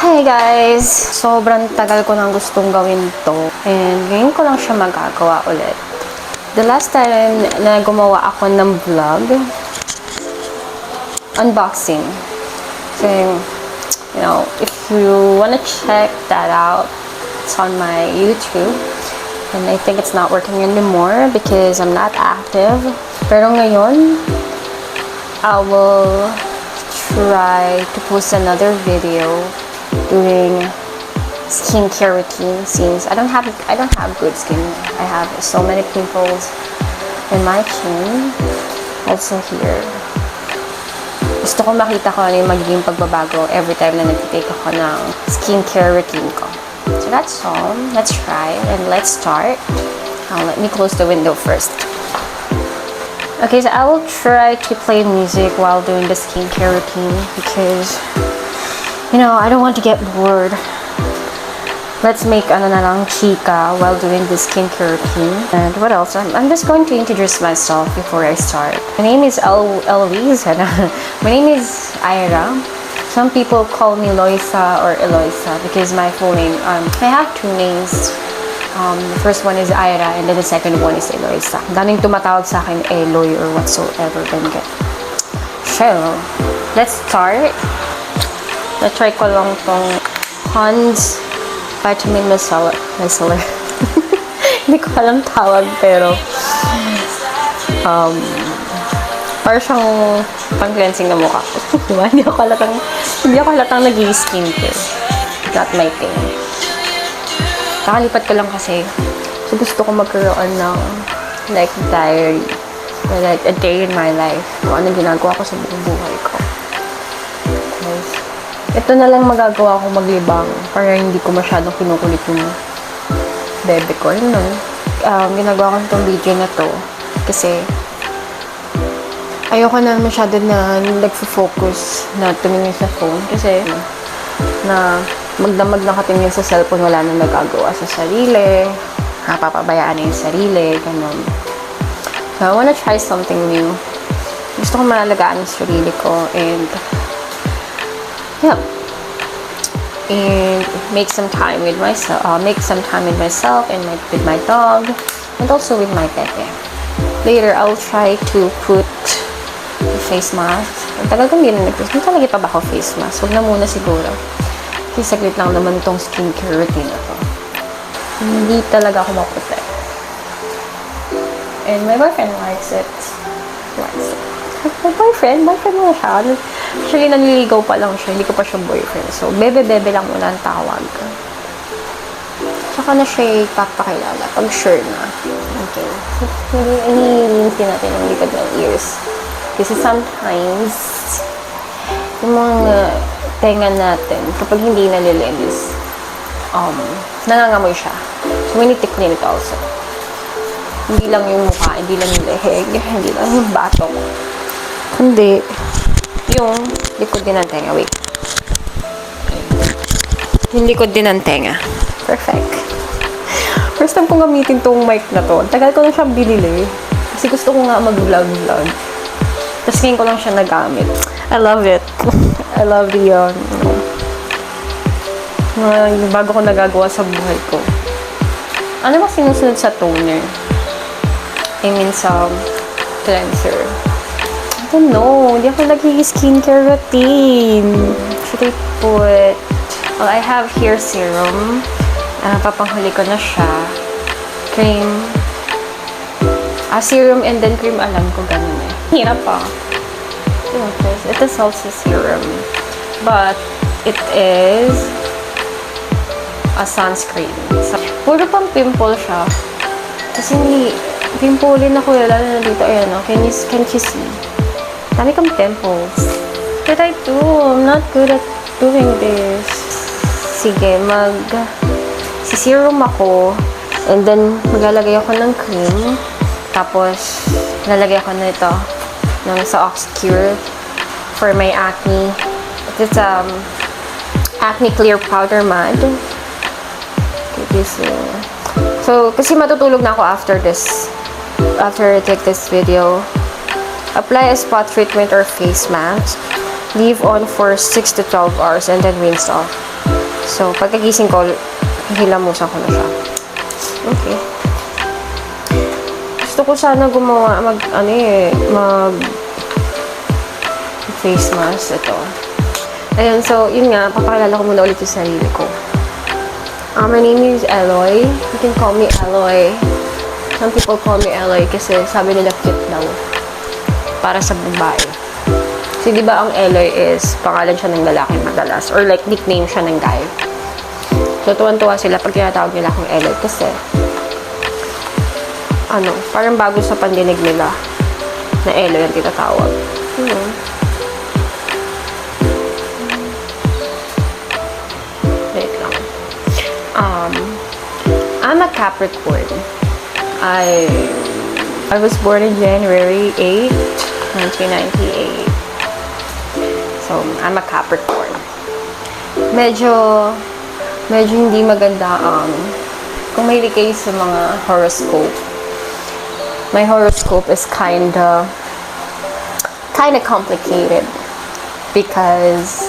Hey guys! Sobrang tagal ko nang gustong gawin to. And ngayon ko lang siya magagawa ulit. The last time na gumawa ako ng vlog, unboxing. So, you know, if you wanna check that out, it's on my YouTube. And I think it's not working anymore because I'm not active. Pero ngayon, I will try to post another video doing skincare routine since I don't have good skin. I have so many pimples in my chin, also here. Gusto ko makita ko ano yung magiging pagbabago every time na nag-take ako ng skincare routine ko. So that's all. Let's try and let's start. Let me close the window first. Okay, so I will try to play music while doing the skincare routine because, you know, I don't want to get bored. Let's make chika while doing the skincare routine. And what else? I'm just going to introduce myself before I start. My name is Eloise. My name is Ira. Some people call me Loisa or Eloisa because my full name, I have two names. The first one is Ira and then the second one is Eloisa. Daming tumatawag sa akin Eloy or whatsoever. So, let's start. Na-try ko lang tong Pond's Vitamin Micellar. Hindi ko alam tawag pero parang siyang pang-cleansing na mukha ko. Diba? Hindi ako halatang nag-i-skincare. Not my thing. Kakalipat ko lang kasi so gusto ko magkaroon ng like diary or like a day in my life kung anong ginagawa ko sa buong buhay ko. Ito na lang magagawa ko maglibang para hindi ko masyadong kinukulit yung bebe ko. Yun nun. Ginagawa ko itong video na to kasi ayoko na masyado na nagfo-focus na tumingin sa phone kasi na magdamag na katingin sa cellphone, wala na nagagawa sa sarili, napapabayaan na yung sarili, ganun. So, I wanna try something new. Gusto ko malalagaan yung sarili ko and yeah. And make some time with myself, and with my dog, and also with my pet. Later, I'll try to put the face mask. Ang tagal kong hindi na nag-face. Hindi talaga pa ba ako face mask? Huwag na muna siguro. Kasi saglit lang naman itong skincare routine na to. Hindi talaga ako maprotect. And my boyfriend likes it. My boyfriend mo na siya. Actually, nanliligaw pa lang siya. Hindi ko pa siya boyfriend. So, bebe-bebe lang muna ang tawag. Tsaka na siya ipapakilala pag sure na. Okay. Hindi natin ang likod ng ears. Kasi sometimes, yung mga tenga natin, kapag hindi nalilinis, nangangamoy siya. So, we need to clean it also. Hindi lang yung mukha, hindi lang yung leheg, hindi lang yung batok. Hindi. Yung likod din ng tenga. Wait. Yung likod din ng tenga. Perfect. First time kong gamitin tong mic na to. Tagal ko na siyang binili. Kasi gusto ko nga mag-vlog. Tapos ngayon ko lang siya nagamit. I love it. I love the mga bago ko nagagawa sa buhay ko. Ano ba sinusunod sa toner? I mean sa cleanser. I don't know. Hindi ako nag-skincare routine. Should I put... Well, I have here serum. Papanghuli ko na siya. Cream. Serum and then cream. Alam ko ganun eh. Hirap pa. It is also serum. But it is a sunscreen. So, puro pang pimple siya. Kasi hindi... Pimpulin ako lalo na dito. Ayan o. Can you see? Dami kang pimples. What did I do? I'm not good at doing this. Sige, si-serum ako. And then, maglalagay ako ng cream. Tapos, lalagay ako nito ng sa Oxcure for my acne. It is acne clear powder mud. So, kasi matutulog na ako after I take this video. Apply a spot treatment or face mask. Leave on for 6 to 12 hours and then rinse off. So, pagkagising ko, hilamusan ko na siya. Okay. Gusto ko sana gumawa, mag face mask. Ito. Ayun, so, yun nga, papakilala ko muna ulit yung sarili ko. My name is Eloy. You can call me Eloy. Some people call me Eloy kasi sabi nila cute daw. Para sa babae. Kasi di ba ang Eloy is pangalan siya ng lalaki madalas or like nickname siya ng guy. So tuwan-tuwa sila pag tinatawag nila akong Eloy kasi parang bago sa pandinig nila na Eloy ang tinatawag. Wait lang. I'm a Capricorn. I was born in January 8, 1998. So, I'm a Capricorn. Medyo hindi maganda kung mahilig kayo sa mga horoscope. My horoscope is kinda complicated because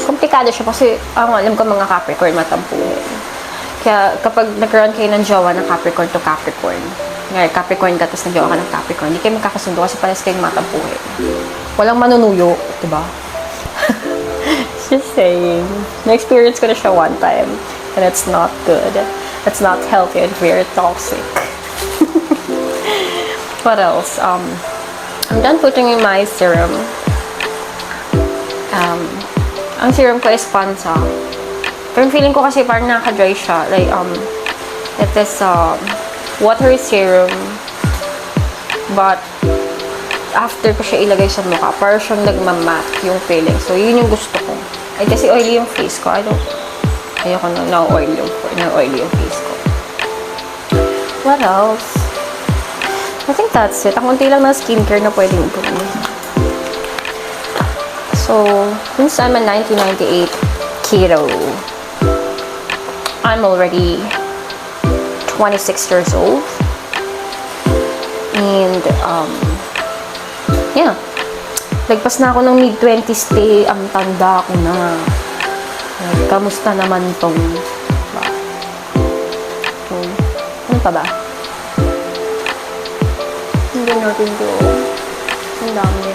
komplikado siya kasi alam ko mga Capricorn matampuhin. Kaya kapag nagkaroon kayo ng jowa ng Capricorn to Capricorn, ngayon Capricorn ka tapos nag-jowa ka ng Capricorn, hindi kayo magkakasundo kasi parehas kayong matampuhin. Walang manunuyo, diba? Just saying. Na-experience ko na siya one time and it's not good. It's not healthy and very toxic. What else? I'm done putting in my serum. Ang serum ko is Pansa. Pero feeling ko kasi parang nakaka-dry siya. Like, it is watery serum. But, after ko siya ilagay sa mukha, parang siyang nagmamat yung feeling. So, yun yung gusto ko. Ay, kasi oily yung face ko. Ayoko na oily yung face ko. What else? I think that's it. Ang unti lang na skincare na pwedeng gawin. So, since I'm a 1998 keto, I'm already 26 years old. And, yeah. Lagpas na ako ng mid-20s day. Ang tanda ko na. Kamusta naman tong, ba? So, ano pa ba? Hindi natin to. Ang dami.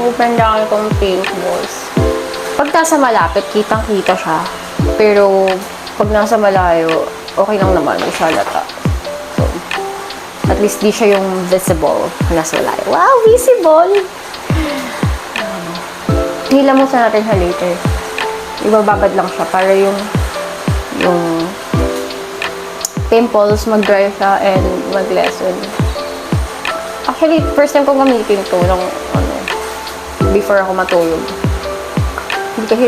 Open dami kong pimples. Pag nasa malapit, kitang-kita siya. Pero, pag nasa malayo, okay lang naman. Hindi siya halata. So, at least di siya yung visible. Nasa malayo. Wow, visible! Hilamusan natin siya later. Ibababad lang siya para yung pimples mag-dry siya and mag-lessen. Actually, first time kong gamitin to nung before ako matulog. Hindi kasi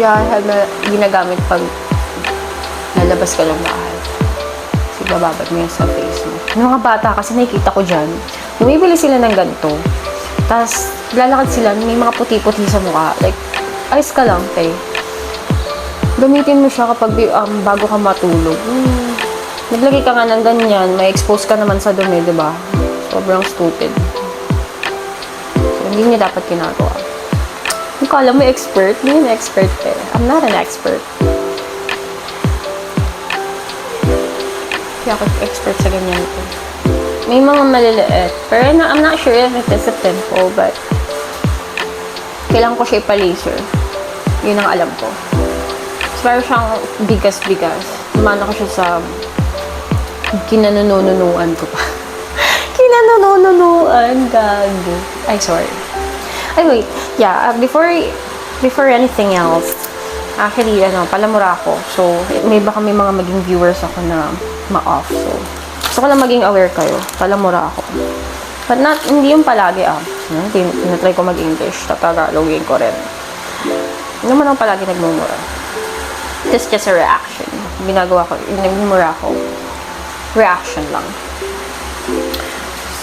ginagamit pag lalabas ka ng bahay. Kasi bababad mo yun sa face mo. Yung mga bata kasi nakikita ko dyan, bumibili sila ng ganito. Tapos, lalakad sila, may mga puti-puti sa mukha. Like, ayos ka lang, te. Gamitin mo siya kapag bago ka matulog. Naglagay ka nga ng ganyan, may expose ka naman sa dumi, diba? Sobrang stupid. So, hindi niya dapat ginagawa. Kung kala mo expert, hindi na expert eh. I'm not an expert. Kaya ako expert sa ganyan ko. May mga maliliit. Pero I'm not sure if it is a pimple, but kailangan ko siya ipa-laser. Yun ang alam ko. So, parang siyang bigas-bigas. Lumana ko siya sa kinanununuan ko pa. Kinanununuan, gago. Ay, sorry. Ay, wait. Yeah, before anything else, actually, palamura ako. So, may mga maging viewers ako na ma-off. So, gusto ko lang maging aware kayo. Palamura ako. But hindi yung palagi, tinatry ko mag-English. Tatagalogin ko rin. Hindi naman ako palagi nagmumura. It's just a reaction. Nagmumura ako. Reaction lang.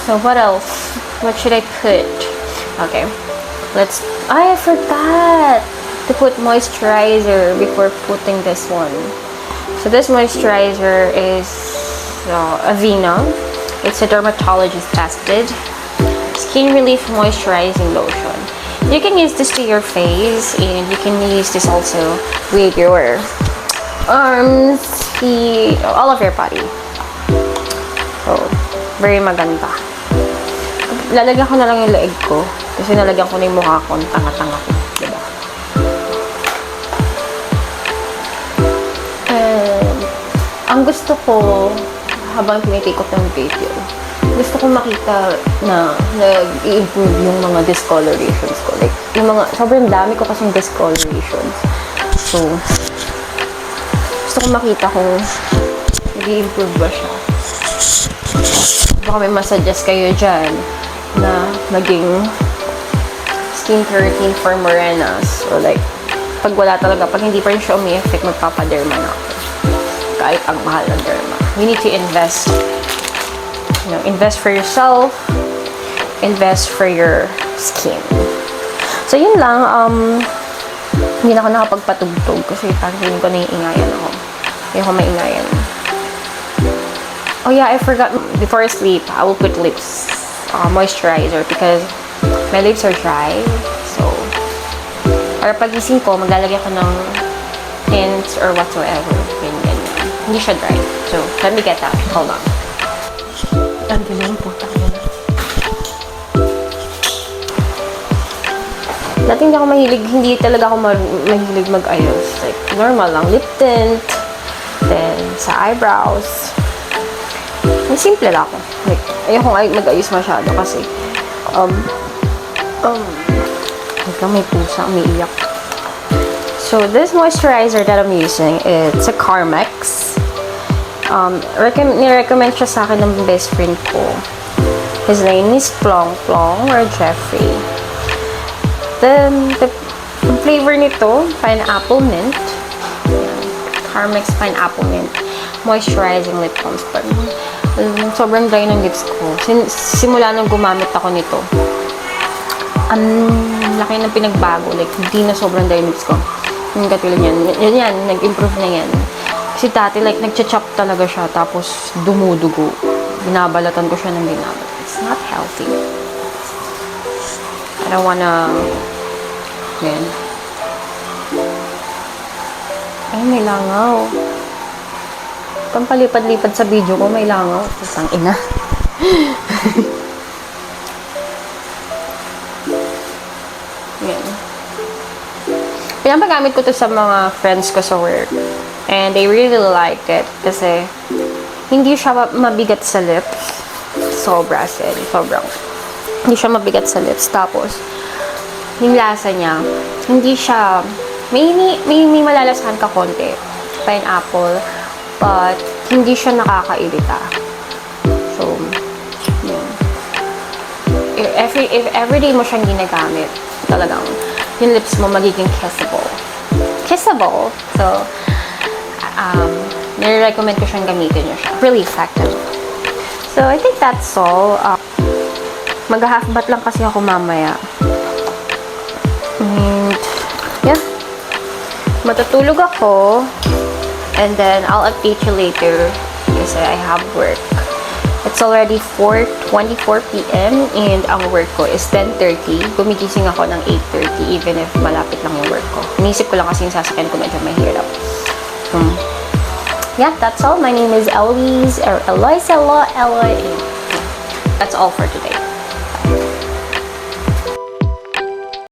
So, what else? What should I put? Okay. I forgot to put moisturizer before putting this one. So, this moisturizer is Aveeno. It's a dermatologist tested skin relief moisturizing lotion. You can use this to your face, and you can use this also with your arms, feet, all of your body. So, very maganda. Lalagyan ko na lang yung leeg ko. Kasi nalagyan ko na yung mukha ko. Tanga-tanga ko. Diba? And, ang gusto ko, habang tinitikot ng video, gusto ko makita na nag-i-improve yung mga discolorations ko. Like, yung mga, sobrang dami ko kasing discolorations. So, gusto ko makita kung nag-i-improve ba siya. Baka may masuggest kayo dyan na maging skincare routine for morenas. Or like, pag wala talaga, pag hindi pa rin siya umi-effect, magpapaderma na ako. Kahit ang mahal ng derma. You need to invest. You know, invest for yourself. Invest for your skin. So, yun lang. Hindi na ako nakapagpatugtog kasi parang feeling ko naiingayan ako. Hindi ako maingayan. Oh yeah, I forgot. Before I sleep, I will put lips moisturizer because my lips are dry. So, para pagising ko, maglalagay ako ng tints or whatsoever. Ganyan. Hindi siya dry. So, let me get that. Hold on. Ang dilim po. Dati hindi talaga ako mahilig mag-ayos. Like, normal lang. Lip tint. Then, sa eyebrows. Simple lang ako. Like, ayokong mag-ayos masyado kasi may pusa, umiiyak. So, this moisturizer that I'm using, it's a Carmex. Nirecommend siya sa akin ng best friend ko. His name is Plong Plong or Jeffrey. The flavor nito, pineapple mint. Carmex pineapple mint. Moisturizing lip balm. Sobrang dry ng lips ko. Simula nung gumamit ako nito, ang laki ng pinagbago. Like, hindi na sobrang dry lips ko. Yung katulad yan. Yan, nag-improve na yan. Kasi dati, like, nagcha-chop talaga siya. Tapos, dumudugo. Binabalatan ko siya ng binabalatan. It's not healthy. I don't wanna... Yan. Ay, may langaw. Pang palipad-lipad sa video ko, may langaw. Isang ina. Yan. Pinapagamit ko to sa mga friends ko sa work. And they really liked it. Kasi, hindi siya mabigat sa lips. Sobrang. Hindi siya mabigat sa lips. Tapos, yung lasa niya, hindi siya, may malalasahan ka konti. Pineapple. But, hindi siya nakakairita. So, yun. If everyday mo siyang ginagamit, talagang, yung lips mo magiging kissable. Kissable. So, nire-recommend ko siyang gamitin nyo siya. Really effective. So, I think that's all. Mag-half bath lang kasi ako mamaya. And, yeah. Matutulog ako. And then, I'll update you later kasi I have work. It's already 4:24 p.m. and ang work ko is 10:30. Gumigising ako ng 8:30 even if malapit lang yung work ko. Inisip ko lang kasi yung sasakyan ko medyo mahirap. Yeah, that's all. My name is Eloise, or Eloise, Eloy. That's all for today.